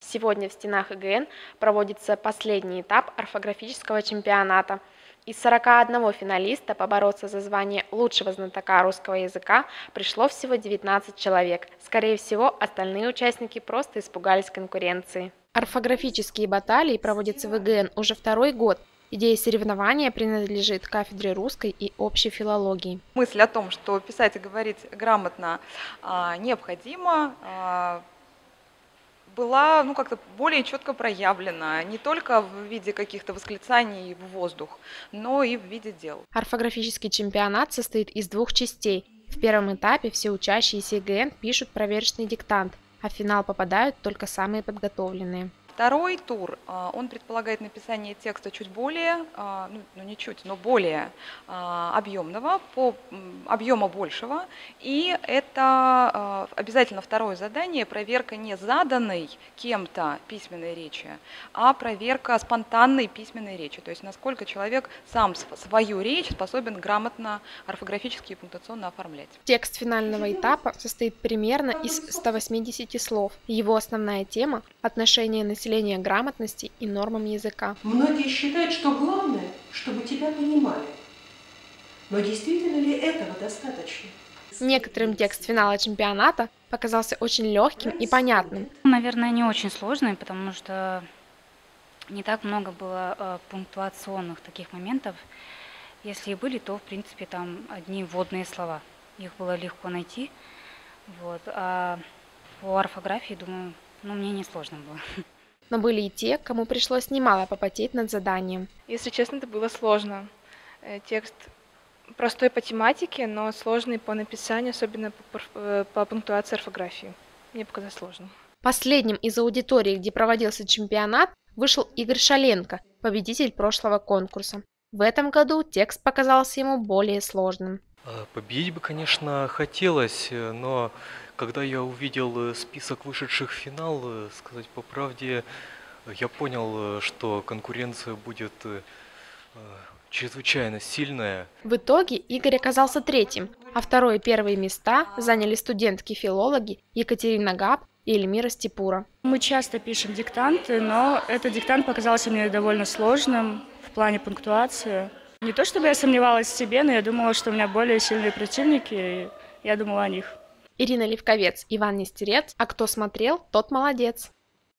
Сегодня в стенах ИГН проводится последний этап орфографического чемпионата. Из 41 финалиста побороться за звание лучшего знатока русского языка пришло всего 19 человек. Скорее всего, остальные участники просто испугались конкуренции. Орфографические баталии проводятся в ИГН уже второй год. Идея соревнования принадлежит кафедре русской и общей филологии. Мысль о том, что писать и говорить грамотно необходимо, была как-то более четко проявлена, не только в виде каких-то восклицаний в воздух, но и в виде дел. Орфографический чемпионат состоит из двух частей. В первом этапе все учащиеся ИГН пишут проверочный диктант, а в финал попадают только самые подготовленные. Второй тур, он предполагает написание текста чуть более, не чуть, но более объемного, по объему большего. И это обязательно второе задание, проверка не заданной кем-то письменной речи, а проверка спонтанной письменной речи. То есть насколько человек сам свою речь способен грамотно орфографически и пунктуационно оформлять. Текст финального этапа состоит примерно из 180 слов. Его основная тема – отношение населения к грамотности и нормам языка. Многие считают, что главное, чтобы тебя понимали. Но действительно ли этого достаточно? Некоторым текст финала чемпионата показался очень легким и понятным. Наверное, не очень сложный, потому что не так много было пунктуационных таких моментов. Если и были, то, в принципе, там одни вводные слова. Их было легко найти. А по орфографии, думаю, мне не сложно было. Но были и те, кому пришлось немало попотеть над заданием. Если честно, это было сложно. Текст простой по тематике, но сложный по написанию, особенно по пунктуации орфографии. Мне показалось сложно. Последним из аудитории, где проводился чемпионат, вышел Игорь Шаленко, победитель прошлого конкурса. В этом году текст показался ему более сложным. Победить бы, конечно, хотелось, но когда я увидел список вышедших в финал, сказать по правде, я понял, что конкуренция будет чрезвычайно сильная. В итоге Игорь оказался третьим, а второе и первые места заняли студентки-филологи Екатерина Габ и Эльмира Степура. Мы часто пишем диктанты, но этот диктант показался мне довольно сложным в плане пунктуации. Не то чтобы я сомневалась в себе, но я думала, что у меня более сильные противники, и я думала о них. Ирина Левковец, Иван Нестерец. А кто смотрел, тот молодец.